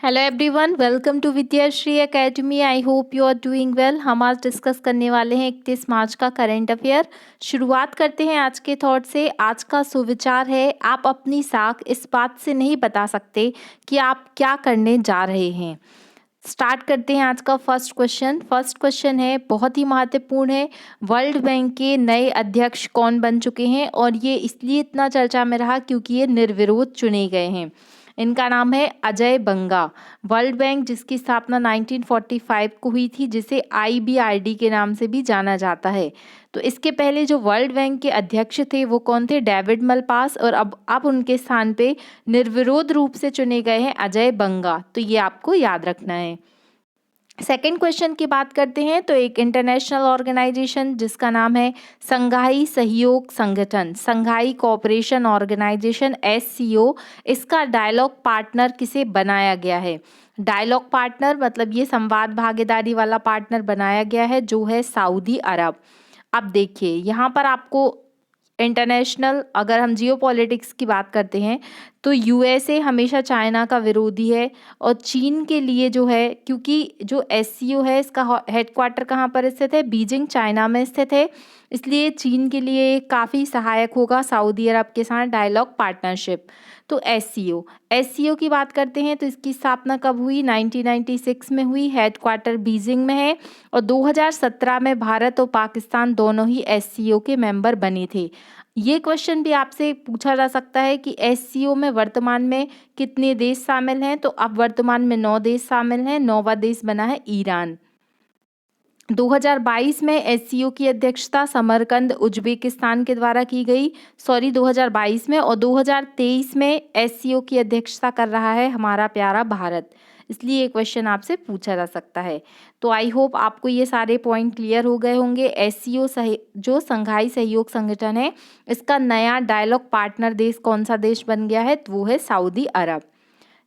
Hello everyone, welcome to Vidyashree academy. I hope you are doing well. हम आज discuss करने वाले हैं 31 मार्च का करंट अफेयर। शुरुआत करते हैं आज के थॉट से। आज का सुविचार है, आप अपनी साख इस बात से नहीं बता सकते कि आप क्या करने जा रहे हैं। स्टार्ट करते हैं आज का फर्स्ट क्वेश्चन। फर्स्ट क्वेश्चन है, बहुत ही महत्वपूर्ण है। वर्ल्ड बैंक के नए अध्यक्ष कौन बन चुके हैं? और ये इसलिए इतना चर्चा में रहा क्योंकि ये निर्विरोध चुने गए हैं। इनका नाम है अजय बंगा। वर्ल्ड बैंक जिसकी स्थापना 1945 को हुई थी, जिसे IBRD के नाम से भी जाना जाता है। तो इसके पहले जो वर्ल्ड बैंक के अध्यक्ष थे वो कौन थे? David Malpass. और अब उनके स्थान पे निर्विरोध रूप से चुने गए हैं अजय बंगा। तो ये आपको याद रखना है। सेकेंड क्वेश्चन की बात करते हैं तो एक इंटरनेशनल ऑर्गेनाइजेशन जिसका नाम है संघाई सहयोग संगठन, संघाई कोऑपरेशन ऑर्गेनाइजेशन SCO, इसका डायलॉग पार्टनर किसे बनाया गया है? डायलॉग पार्टनर मतलब ये संवाद भागीदारी वाला पार्टनर बनाया गया है जो है सऊदी अरब। अब देखिए यहाँ पर आपको इंटरनेशनल, अगर हम जियो पॉलिटिक्स की बात करते हैं तो USA हमेशा चाइना का विरोधी है। और चीन के लिए जो है, क्योंकि जो SCO है इसका हेडक्वार्टर कहाँ पर स्थित है? बीजिंग, चाइना में स्थित है। इसलिए चीन के लिए काफ़ी सहायक होगा सऊदी अरब के साथ डायलॉग पार्टनरशिप। तो SCO की बात करते हैं तो इसकी स्थापना कब हुई? 1996 में हुई। हेडक्वार्टर बीजिंग में है। और 2017 में भारत और पाकिस्तान दोनों ही SCO के मेंबर बने थे। ये क्वेश्चन भी आपसे पूछा जा सकता है कि SCO में वर्तमान में कितने देश शामिल हैं? तो अब वर्तमान में 9 देश शामिल हैं। 9वां देश बना है ईरान। 2022 में SCO की अध्यक्षता समरकंद उज्बेकिस्तान के द्वारा की गई। 2022 में। और 2023 में SCO की अध्यक्षता कर रहा है हमारा प्यारा भारत। इसलिए ये क्वेश्चन आपसे पूछा जा सकता है। तो आई होप आपको ये सारे पॉइंट क्लियर हो गए होंगे। SCO जो संघाई सहयोग संगठन है, इसका नया डायलॉग पार्टनर देश कौन सा देश बन गया है? तो वो है सऊदी अरब।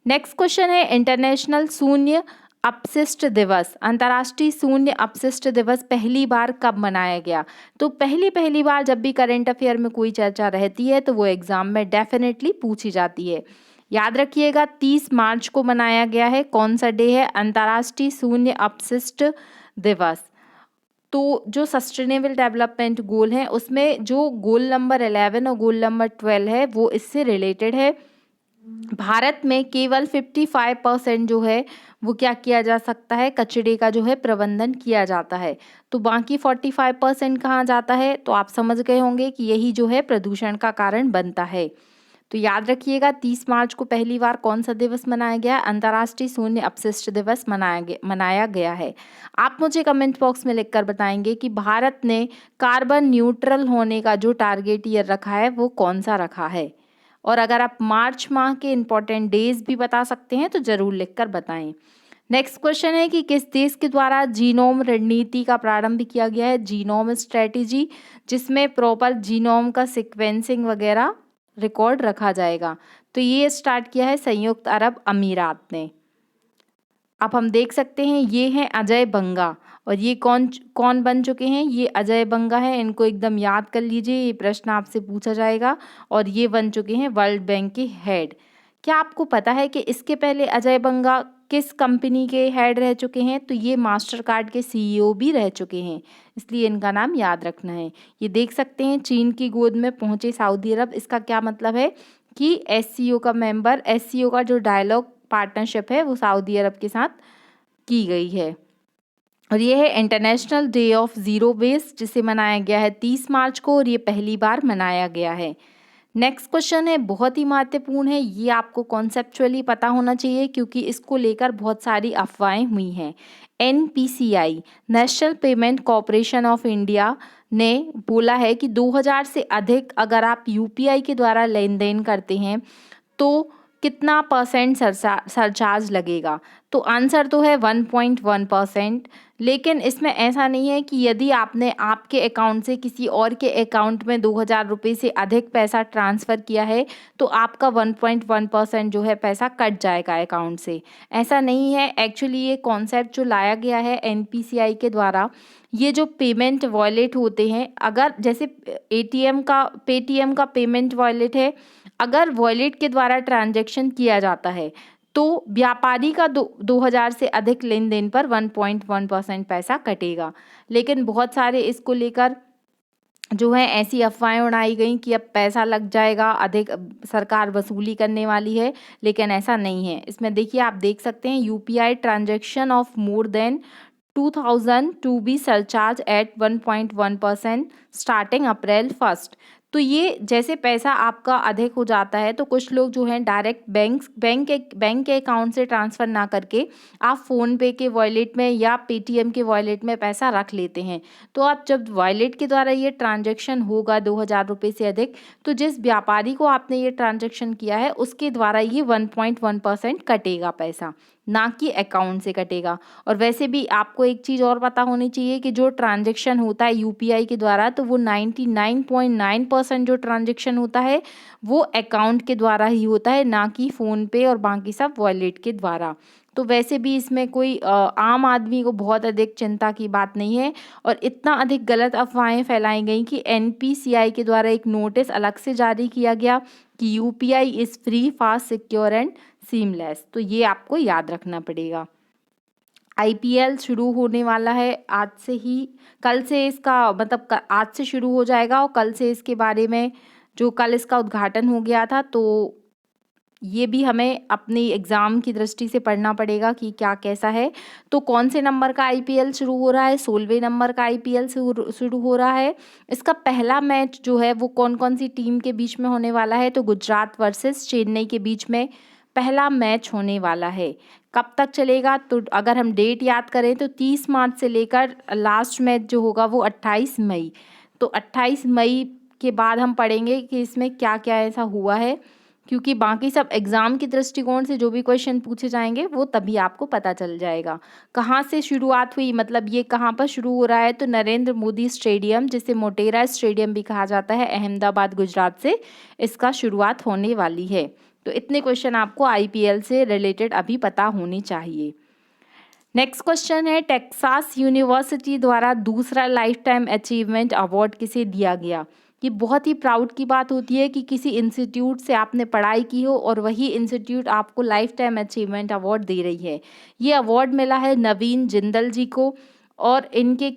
नेक्स्ट क्वेश्चन है, इंटरनेशनल शून्य अपशिष्ट दिवस, अंतर्राष्ट्रीय शून्य अपशिष्ट दिवस पहली बार कब मनाया गया? तो पहली बार जब भी करंट अफेयर में कोई चर्चा रहती है तो वो एग्जाम में डेफिनेटली पूछी जाती है। याद रखिएगा 30 मार्च को मनाया गया है। कौन सा डे है? अंतर्राष्ट्रीय शून्य अपशिष्ट दिवस। तो जो सस्टेनेबल डेवलपमेंट गोल है उसमें जो गोल नंबर 11 और गोल नंबर 12 है वो इससे रिलेटेड है। भारत में केवल 55% जो है वो क्या किया जा सकता है? कचरे का जो है प्रबंधन किया जाता है। तो बाकी 45% कहाँ जाता है? तो आप समझ गए होंगे कि यही जो है प्रदूषण का कारण बनता है। तो याद रखिएगा 30 मार्च को पहली बार कौन सा दिवस मनाया गया? अंतर्राष्ट्रीय शून्य अपशिष्ट दिवस मनाया गया है। आप मुझे कमेंट बॉक्स में लिखकर बताएंगे कि भारत ने कार्बन न्यूट्रल होने का जो टारगेट ईयर रखा है वो कौन सा रखा है। और अगर आप मार्च माह के इम्पोर्टेंट डेज भी बता सकते हैं तो ज़रूर लिखकर बताएं। नेक्स्ट क्वेश्चन है कि किस देश के द्वारा जीनोम रणनीति का प्रारंभ किया गया है? जीनोम स्ट्रेटेजी, जिसमें प्रॉपर जीनोम का सीक्वेंसिंग वगैरह रिकॉर्ड रखा जाएगा। तो ये स्टार्ट किया है संयुक्त अरब अमीरात ने। अब हम देख सकते हैं ये हैं अजय बंगा। और ये कौन कौन बन चुके हैं? ये अजय बंगा है। इनको एकदम याद कर लीजिए, ये प्रश्न आपसे पूछा जाएगा। और ये बन चुके हैं वर्ल्ड बैंक के हेड। क्या आपको पता है कि इसके पहले अजय बंगा किस कंपनी के हेड रह चुके हैं? तो ये मास्टर कार्ड के CEO भी रह चुके हैं। इसलिए इनका नाम याद रखना है। ये देख सकते हैं चीन की गोद में पहुंचे सऊदी अरब। इसका क्या मतलब है कि SCO का मेंबर, SCO का जो डायलॉग पार्टनरशिप है वो सऊदी अरब के साथ की गई है। और ये है international day of zero waste, जिसे मनाया गया है 30 मार्च को। और ये पहली बार मनाया गया है। नेक्स्ट क्वेश्चन है, बहुत ही महत्वपूर्ण है। ये आपको कॉन्सेप्चुअली पता होना चाहिए क्योंकि इसको लेकर बहुत सारी अफवाहें हुई हैं। NPCI, national payment corporation of India ने बोला है कि 2000 से अधिक अगर आप UPI के द्वारा लेन देन करते हैं तो कितना % सरचार्ज लगेगा? तो आंसर तो है 1.1%। लेकिन इसमें ऐसा नहीं है कि यदि आपने आपके अकाउंट से किसी और के अकाउंट में 2000 रुपये से अधिक पैसा ट्रांसफ़र किया है तो आपका 1.1% जो है पैसा कट जाएगा अकाउंट से। ऐसा नहीं है। एक्चुअली ये कॉन्सेप्ट जो लाया गया है NPCI के द्वारा, ये जो पेमेंट वॉलेट होते हैं, अगर जैसे पेटीएम का पेमेंट वॉलेट है, अगर वॉलेट के द्वारा ट्रांजैक्शन किया जाता है तो व्यापारी का 2000 से अधिक लेन देन पर 1.1% पैसा कटेगा। लेकिन बहुत सारे इसको लेकर जो है ऐसी अफवाहें उड़ाई गई कि अब पैसा लग जाएगा, अधिक सरकार वसूली करने वाली है, लेकिन ऐसा नहीं है। इसमें देखिए, आप देख सकते हैं UPI transaction of more than 2000 to be surcharge at 1.1% starting April 1। तो ये जैसे पैसा आपका अधिक हो जाता है तो कुछ लोग जो हैं डायरेक्ट बैंक के अकाउंट से ट्रांसफ़र ना करके आप फ़ोन पे के वॉलेट में या पेटीएम के वॉलेट में पैसा रख लेते हैं। तो आप जब वॉलेट के द्वारा ये ट्रांजैक्शन होगा 2000 रुपये से अधिक, तो जिस व्यापारी को आपने ये ट्रांजैक्शन किया है उसके द्वारा ये 1.1% कटेगा पैसा, ना कि अकाउंट से कटेगा। और वैसे भी आपको एक चीज़ और पता होनी चाहिए कि जो ट्रांजैक्शन होता है यूपीआई के द्वारा, तो वो 99.9% जो ट्रांजैक्शन होता है वो अकाउंट के द्वारा ही होता है, ना कि फ़ोन पे और बाकी सब वॉलेट के द्वारा। तो वैसे भी इसमें कोई आम आदमी को बहुत अधिक चिंता की बात नहीं है। और इतना अधिक गलत अफवाहें फैलाई गई कि एनपीसीआई के द्वारा एक नोटिस अलग से जारी किया गया कि UPI is free, fast, secure and seamless. तो ये आपको याद रखना पड़ेगा। आईपीएल शुरू होने वाला है आज से ही, कल से इसका मतलब आज से शुरू हो जाएगा और कल से इसके बारे में जो कल इसका उद्घाटन हो गया था, तो ये भी हमें अपनी एग्ज़ाम की दृष्टि से पढ़ना पड़ेगा कि क्या कैसा है। तो कौन से नंबर का आईपीएल शुरू हो रहा है? 16वें नंबर का आईपीएल शुरू हो रहा है। इसका पहला मैच जो है वो कौन कौन सी टीम के बीच में होने वाला है? तो गुजरात वर्सेस चेन्नई के बीच में पहला मैच होने वाला है। कब तक चलेगा? तो अगर हम डेट याद करें तो 30 मार्च से लेकर लास्ट मैच जो होगा वो 28 मई। तो 28 मई के बाद हम पढ़ेंगे कि इसमें क्या क्या ऐसा हुआ है, क्योंकि बाकी सब एग्ज़ाम के दृष्टिकोण से जो भी क्वेश्चन पूछे जाएंगे वो तभी आपको पता चल जाएगा। कहाँ से शुरुआत हुई, मतलब ये कहाँ पर शुरू हो रहा है? तो नरेंद्र मोदी स्टेडियम, जिसे मोटेरा स्टेडियम भी कहा जाता है, अहमदाबाद गुजरात से इसका शुरुआत होने वाली है। तो इतने क्वेश्चन आपको आईपीएल से रिलेटेड अभी पता होनी चाहिए। नेक्स्ट क्वेश्चन है, टेक्सास यूनिवर्सिटी द्वारा दूसरा लाइफ टाइम अचीवमेंट अवार्ड किसे दिया गया? ये बहुत ही प्राउड की बात होती है कि किसी इंस्टीट्यूट से आपने पढ़ाई की हो और वही इंस्टीट्यूट आपको लाइफ टाइम अचीवमेंट अवार्ड दे रही है। ये अवार्ड मिला है नवीन जिंदल जी को, और इनके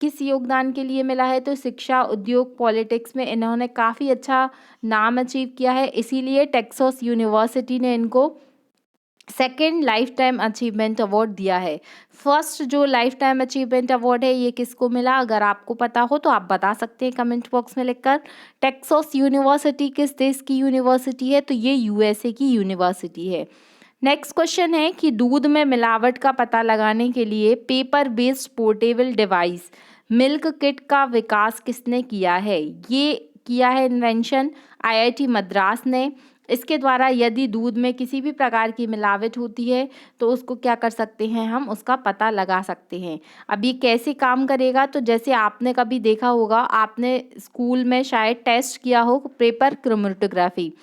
किस योगदान के लिए मिला है? तो शिक्षा, उद्योग, पॉलिटिक्स में इन्होंने काफ़ी अच्छा नाम अचीव किया है, इसीलिए टेक्सास यूनिवर्सिटी ने इनको second life time achievement award दिया है। फर्स्ट जो लाइफ टाइम अचीवमेंट अवार्ड है ये किसको मिला? अगर आपको पता हो तो आप बता सकते हैं कमेंट बॉक्स में लिखकर। टेक्सास यूनिवर्सिटी किस देश की यूनिवर्सिटी है? तो ये यूएसए की यूनिवर्सिटी है। नेक्स्ट क्वेश्चन है कि दूध में मिलावट का पता लगाने के लिए paper based portable device milk kit का विकास किसने किया है? ये किया है इन्वेंशन आईआईटी मद्रास ने। इसके द्वारा यदि दूध में किसी भी प्रकार की मिलावट होती है तो उसको क्या कर सकते हैं, हम उसका पता लगा सकते हैं। अब ये कैसे काम करेगा? तो जैसे आपने कभी देखा होगा, आपने स्कूल में शायद टेस्ट किया हो पेपर क्रोमेटोग्राफी।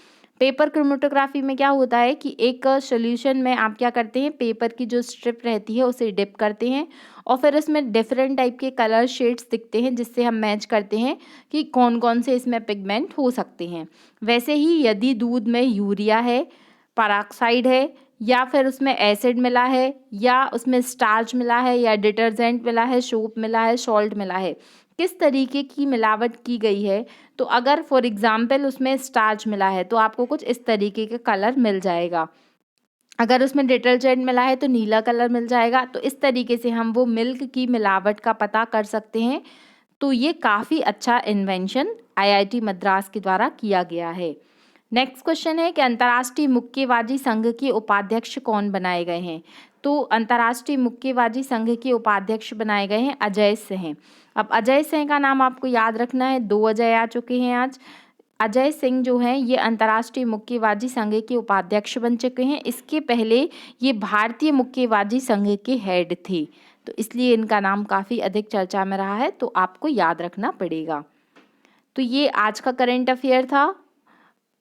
पेपर क्रोमेटोग्राफी में क्या होता है कि एक सॉल्यूशन में आप क्या करते हैं, पेपर की जो स्ट्रिप रहती है उसे डिप करते हैं और फिर उसमें डिफरेंट टाइप के कलर शेड्स दिखते हैं, जिससे हम मैच करते हैं कि कौन कौन से इसमें पिगमेंट हो सकते हैं। वैसे ही यदि दूध में यूरिया है, पेरोक्साइड है, या फिर उसमें एसिड मिला है, या उसमें स्टार्च मिला है, या डिटर्जेंट मिला है, सोप मिला है, सॉल्ट मिला है, किस तरीके की मिलावट की गई है, तो अगर फॉर एग्जाम्पल उसमें स्टार्च मिला है तो आपको कुछ इस तरीके का कलर मिल जाएगा। अगर उसमें डिटर्जेंट मिला है तो नीला कलर मिल जाएगा। तो इस तरीके से हम वो मिल्क की मिलावट का पता कर सकते हैं। तो ये काफ़ी अच्छा इन्वेंशन आईआईटी मद्रास के द्वारा किया गया है। नेक्स्ट क्वेश्चन है कि अंतर्राष्ट्रीय मुक्केबाजी संघ के उपाध्यक्ष कौन बनाए गए हैं? तो अंतर्राष्ट्रीय मुक्केबाजी संघ के उपाध्यक्ष बनाए गए हैं अजय सिंह। अब अजय सिंह का नाम आपको याद रखना है, 2 अजय आ चुके हैं आज। अजय सिंह जो हैं ये अंतर्राष्ट्रीय मुक्केबाजी संघ के उपाध्यक्ष बन चुके हैं। इसके पहले ये भारतीय मुक्केबाजी संघ के हेड थे, तो इसलिए इनका नाम काफ़ी अधिक चर्चा में रहा है, तो आपको याद रखना पड़ेगा। तो ये आज का करंट अफेयर था।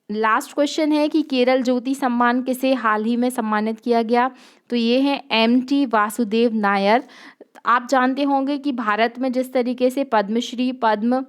लास्ट क्वेश्चन है कि केरल ज्योति सम्मान किसे हाल ही में सम्मानित किया गया? तो ये है एमटी वासुदेव नायर। आप जानते होंगे कि भारत में जिस तरीके से पद्मश्री, पद्म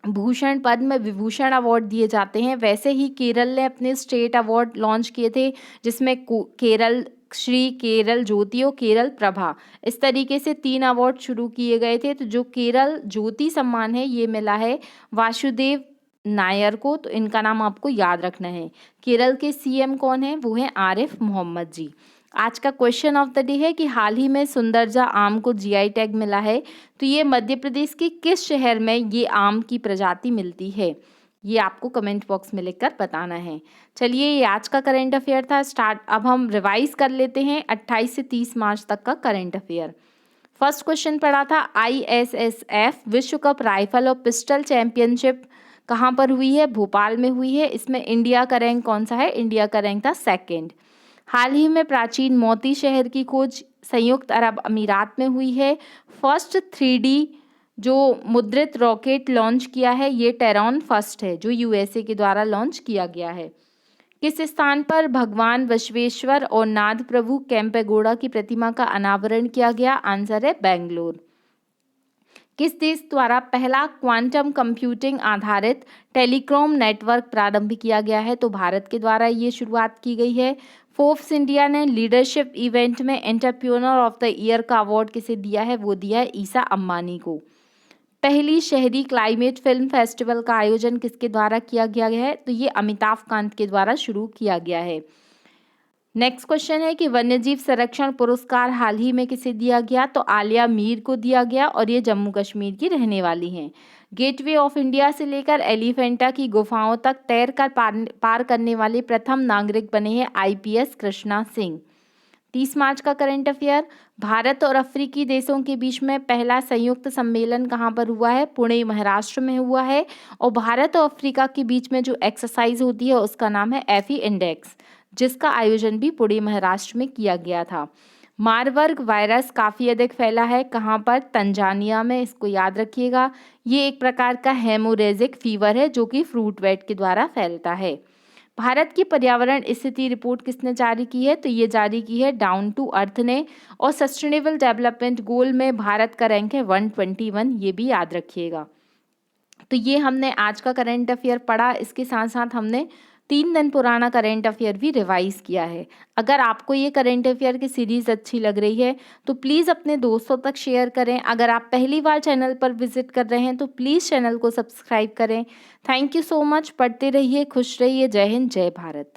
भूषण, पद्म विभूषण अवार्ड दिए जाते हैं। वैसे ही केरल ने अपने स्टेट अवार्ड लॉन्च किए थे, जिसमें केरल श्री, केरल ज्योति और केरल प्रभा, इस तरीके से 3 अवार्ड शुरू किए गए थे। तो जो केरल ज्योति सम्मान है ये मिला है वासुदेव नायर को, तो इनका नाम आपको याद रखना है। केरल के सीएम कौन है? वो है आरिफ मोहम्मद जी। आज का क्वेश्चन ऑफ द डे है कि हाल ही में सुंदरजा आम को जीआई टैग मिला है, तो ये मध्य प्रदेश के किस शहर में ये आम की प्रजाति मिलती है? ये आपको कमेंट बॉक्स में लिखकर बताना है। चलिए, ये आज का करंट अफेयर था। अब हम रिवाइज कर लेते हैं 28 से 30 मार्च तक का करंट अफेयर। फर्स्ट क्वेश्चन पढ़ा था, ISSF विश्व कप राइफल और पिस्टल चैंपियनशिप कहाँ पर हुई है? भोपाल में हुई है। इसमें इंडिया का रैंक कौन सा है? इंडिया का रैंक था 2nd। हाल ही में प्राचीन मोती शहर की खोज संयुक्त अरब अमीरात में हुई है। फर्स्ट 3D जो मुद्रित रॉकेट लॉन्च किया है ये टेरॉन फर्स्ट है, जो USA के द्वारा लॉन्च किया गया है। किस स्थान पर भगवान बसवेश्वर और नाद प्रभु केम्पेगौड़ा की प्रतिमा का अनावरण किया गया? आंसर है बेंगलोर। किस देश द्वारा पहला क्वांटम कंप्यूटिंग आधारित टेलीकॉम नेटवर्क प्रारंभ किया गया है? तो भारत के द्वारा ये शुरुआत की गई है। फोर्ब्स इंडिया ने लीडरशिप इवेंट में एंटरप्रेन्योर ऑफ द ईयर का अवार्ड किसे दिया है? वो दिया है ईसा अंबानी को। पहली शहरी क्लाइमेट फिल्म फेस्टिवल का आयोजन किसके द्वारा किया गया है? तो ये अमिताभ कांत के द्वारा शुरू किया गया है। नेक्स्ट क्वेश्चन है कि वन्यजीव संरक्षण पुरस्कार हाल ही में किसे दिया गया? तो आलिया मीर को दिया गया और ये जम्मू कश्मीर की रहने वाली हैं। गेटवे ऑफ इंडिया से लेकर एलिफेंटा की गुफाओं तक तैरकर पार करने वाले प्रथम नागरिक बने हैं IPS कृष्णा सिंह। 30 मार्च का करंट अफेयर, भारत और अफ्रीकी देशों के बीच में पहला संयुक्त सम्मेलन कहाँ पर हुआ है? पुणे महाराष्ट्र में हुआ है। और भारत और अफ्रीका के बीच में जो एक्सरसाइज होती है उसका नाम है FE इंडेक्स, जिसका आयोजन भी पुणे महाराष्ट्र में किया गया था। मारबर्ग वायरस काफ़ी अधिक फैला है कहाँ पर? तंजानिया में, इसको याद रखिएगा। ये एक प्रकार का हेमोरेजिक फीवर है जो कि फ्रूट बैट के द्वारा फैलता है। भारत की पर्यावरण स्थिति रिपोर्ट किसने जारी की है? तो ये जारी की है डाउन टू अर्थ ने। और सस्टेनेबल डेवलपमेंट गोल में भारत का रैंक है 121, ये भी याद रखिएगा। तो ये हमने आज का करंट अफेयर पढ़ा, इसके साथ साथ हमने 3 दिन पुराना करंट अफेयर भी रिवाइज किया है। अगर आपको ये करंट अफेयर की सीरीज़ अच्छी लग रही है तो प्लीज़ अपने दोस्तों तक शेयर करें। अगर आप पहली बार चैनल पर विजिट कर रहे हैं तो प्लीज़ चैनल को सब्सक्राइब करें। Thank you so much. पढ़ते रहिए, खुश रहिए। जय हिंद, जय भारत।